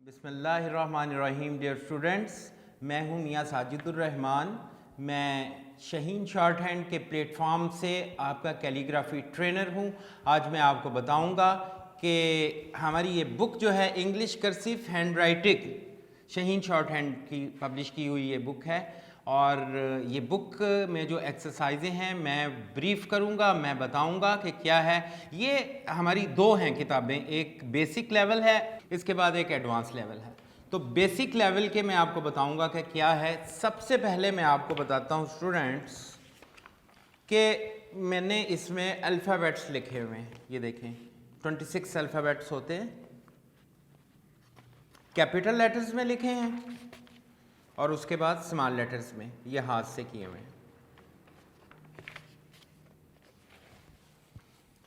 बिस्मिल्लाहिर्रहमानिर्रहीम। Dear students, मैं हूं मियां साजिदुर रहमान। मैं शहीन शॉर्ट हैंड के प्लेटफॉर्म से आपका कैलीग्राफी ट्रेनर हूं। आज मैं आपको बताऊंगा कि हमारी ये बुक जो है English cursive hand writing Shaheen short hand की पब्लिश की हुई ये बुक है। और ये बुक में जो एक्सरसाइजें हैं मैं ब्रीफ करूंगा, मैं बताऊंगा कि क्या है। ये हमारी दो हैं किताबें, एक बेसिक लेवल है, इसके बाद एक एडवांस लेवल है। तो बेसिक लेवल के मैं आपको बताऊंगा कि क्या है। सबसे पहले मैं आपको बताता हूं स्टूडेंट्स कि मैंने इसमें अल्फ़ाबेट्स लिखे हुए हैं। ये देखें 26 अल्फ़ाबेट्स होते हैं, कैपिटल लेटर्स में लिखे हैं और उसके बाद स्मॉल लेटर्स में, ये हाथ से किए हुए हैं।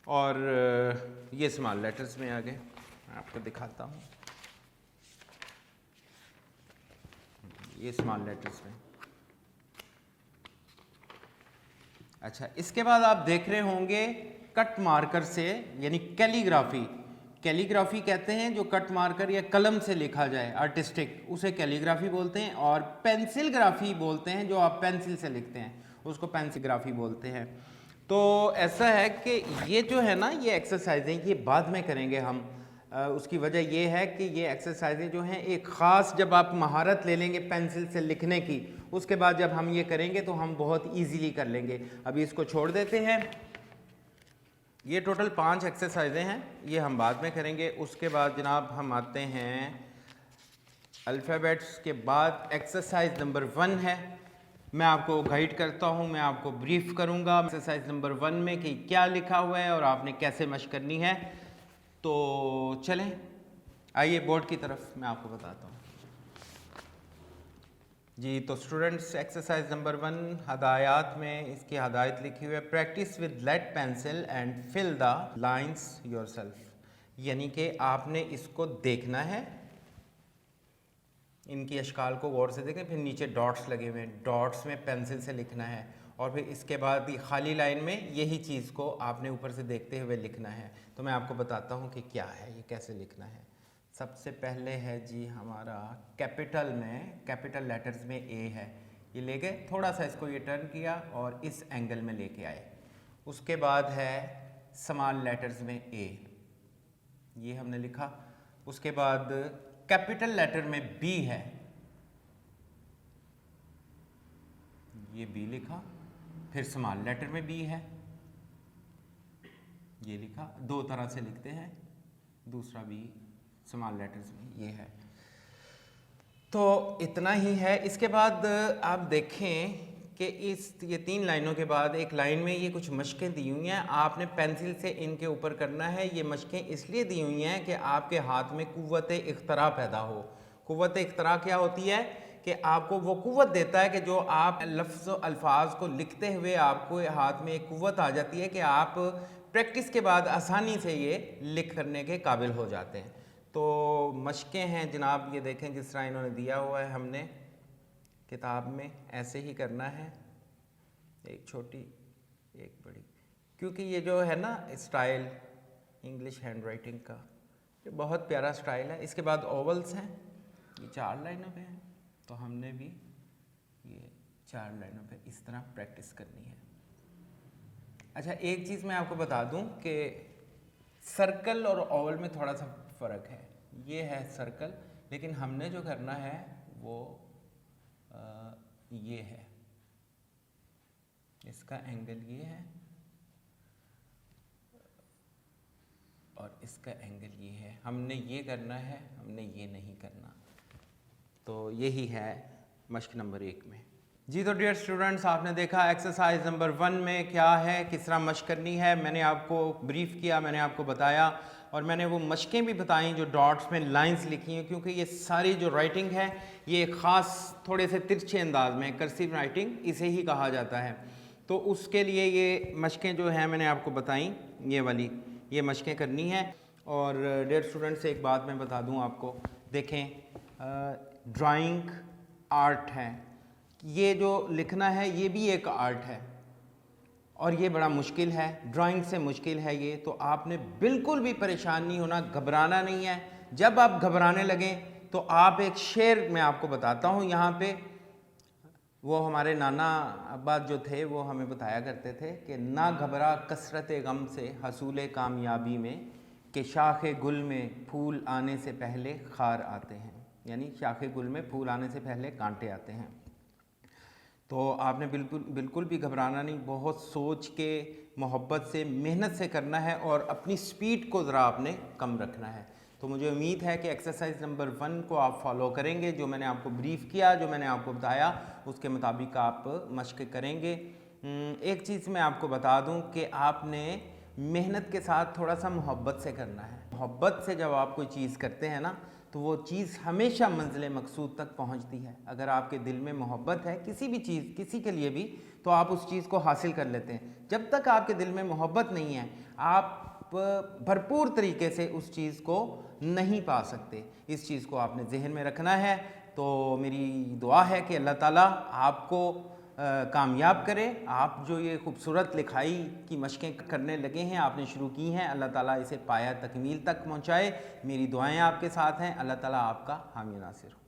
और ये स्मॉल लेटर्स में आ गए, मैं आपको दिखाता हूँ। ये स्मॉल लेटर्स में। अच्छा, इसके बाद आप देख रहे होंगे कट मार्कर से, यानी कैलीग्राफी। कैलीग्राफी कहते हैं जो कट मार्कर या कलम से लिखा जाए, आर्टिस्टिक, उसे कैलीग्राफी बोलते हैं। और पेंसिल ग्राफी बोलते हैं, जो आप पेंसिल से लिखते हैं उसको पेंसिल ग्राफी बोलते हैं। तो ऐसा है कि ये जो है ना, ये एक्सरसाइजें ये बाद में करेंगे हम। उसकी वजह ये है कि ये एक्सरसाइजें जो हैं एक ख़ास, जब आप महारत ले लेंगे पेंसिल से लिखने की, उसके बाद जब हम ये करेंगे तो हम बहुत ईजीली कर लेंगे। अभी इसको छोड़ देते हैं। ये टोटल 5 एक्सरसाइजें हैं, ये हम बाद में करेंगे। उसके बाद जनाब हम आते हैं अल्फ़ाबेट्स के बाद एक्सरसाइज नंबर 1 है। मैं आपको गाइड करता हूँ, मैं आपको ब्रीफ करूँगा एक्सरसाइज नंबर 1 में कि क्या लिखा हुआ है और आपने कैसे मशक करनी है। तो चलें, आइए बोर्ड की तरफ, मैं आपको बताता हूँ जी। तो स्टूडेंट्स, एक्सरसाइज नंबर 1 हदायत में इसकी हदायत लिखी हुई है, practice with lead pencil and fill the lines yourself. यानी कि आपने इसको देखना है, इनकी अशकाल को गौर से देखें, फिर नीचे डॉट्स लगे हुए हैं, डॉट्स में पेंसिल से लिखना है। और फिर इसके बाद खाली लाइन में यही चीज़ को आपने ऊपर से देखते हुए लिखना है। तो मैं आपको बताता हूँ कि क्या है, ये कैसे लिखना है। सबसे पहले है जी हमारा कैपिटल में, कैपिटल लेटर्स में ए है, ये ले गए, थोड़ा सा इसको ये टर्न किया और इस एंगल में लेके आए। उसके बाद है स्मॉल लेटर्स में ए, ये हमने लिखा। उसके बाद कैपिटल लेटर में बी है, ये बी लिखा। फिर स्मॉल लेटर में बी है, ये लिखा। दो तरह से लिखते हैं, दूसरा बी स्मॉल लेटर्स में, ये है। तो इतना ही है। इसके बाद आप देखें कि ये 3 लाइनों के बाद एक लाइन में ये कुछ मशकें दी हुई हैं, आपने पेंसिल से इनके ऊपर करना है। ये मशकें इसलिए दी हुई हैं कि आपके हाथ में कुव्वत इख्तरा पैदा हो। कुव्वत इख्तरा क्या होती है कि आपको वो कुव्वत देता है कि जो आप लफ्ज़ अल्फाज को लिखते हुए आपको हाथ में एक कुव्वत आ जाती है कि आप प्रैक्टिस के बाद आसानी से ये लिख करने के काबिल हो जाते हैं। तो मशकें हैं जनाब, ये देखें जिस तरह इन्होंने दिया हुआ है, हमने किताब में ऐसे ही करना है, एक छोटी एक बड़ी, क्योंकि ये जो है ना स्टाइल इंग्लिश हैंड राइटिंग का, ये बहुत प्यारा स्टाइल है। इसके बाद ओवल्स हैं, ये 4 लाइनों पे हैं, तो हमने भी ये 4 लाइनों पे इस तरह प्रैक्टिस करनी है। अच्छा, एक चीज़ मैं आपको बता दूं कि सर्कल और ओवल में थोड़ा सा फ़र्क है। ये है सर्कल, लेकिन हमने जो करना है वो ये है, इसका एंगल ये है और इसका एंगल ये है। हमने ये करना है, हमने ये नहीं करना। तो यही है मश्क नंबर 1 में जी। तो डियर स्टूडेंट्स, आपने देखा एक्सरसाइज नंबर 1 में क्या है, किस तरह मश्क करनी है। मैंने आपको ब्रीफ किया, मैंने आपको बताया, और मैंने वो मशकें भी बताई जो डॉट्स में लाइंस लिखी हैं, क्योंकि ये सारी जो राइटिंग है ये ख़ास थोड़े से तिरछे अंदाज में कर्सिव राइटिंग इसे ही कहा जाता है। तो उसके लिए ये मशकें जो हैं मैंने आपको बताई, ये वाली ये मशकें करनी है। और डियर स्टूडेंट्स, एक बात मैं बता दूं आपको, देखें ड्राइंग आर्ट है, ये जो लिखना है ये भी एक आर्ट है और ये बड़ा मुश्किल है, ड्राइंग से मुश्किल है ये। तो आपने बिल्कुल भी परेशान नहीं होना, घबराना नहीं है। जब आप घबराने लगें तो आप एक शेर मैं आपको बताता हूँ यहाँ पे। वो हमारे नाना अब्बा जो थे वो हमें बताया करते थे कि ना घबरा कसरत गम से हसूल कामयाबी में, कि शाख गुल में फूल आने से पहले खार आते हैं। यानी शाख गुल में फूल आने से पहले कांटे आते हैं। तो आपने बिल्कुल भी घबराना नहीं, बहुत सोच के मोहब्बत से मेहनत से करना है और अपनी स्पीड को ज़रा आपने कम रखना है। तो मुझे उम्मीद है कि एक्सरसाइज नंबर 1 को आप फॉलो करेंगे, जो मैंने आपको ब्रीफ किया, जो मैंने आपको बताया उसके मुताबिक आप मश्क करेंगे। एक चीज़ मैं आपको बता दूं कि आपने मेहनत के साथ थोड़ा सा मोहब्बत से करना है। मोहब्बत से जब आप कोई चीज़ करते हैं ना तो वो चीज़ हमेशा मंजिल मकसूद तक पहुंचती है। अगर आपके दिल में मोहब्बत है किसी भी चीज़, किसी के लिए भी, तो आप उस चीज़ को हासिल कर लेते हैं। जब तक आपके दिल में मोहब्बत नहीं है आप भरपूर तरीके से उस चीज़ को नहीं पा सकते। इस चीज़ को आपने जहन में रखना है। तो मेरी दुआ है कि अल्लाह ताला आपको कामयाब करे। आप जो ये खूबसूरत लिखाई की मशक़ें करने लगे हैं, आपने शुरू की हैं, अल्लाह ताला इसे पाया तकमील तक पहुँचाए। मेरी दुआएं आपके साथ हैं। अल्लाह ताला आपका हामी नासिर हो।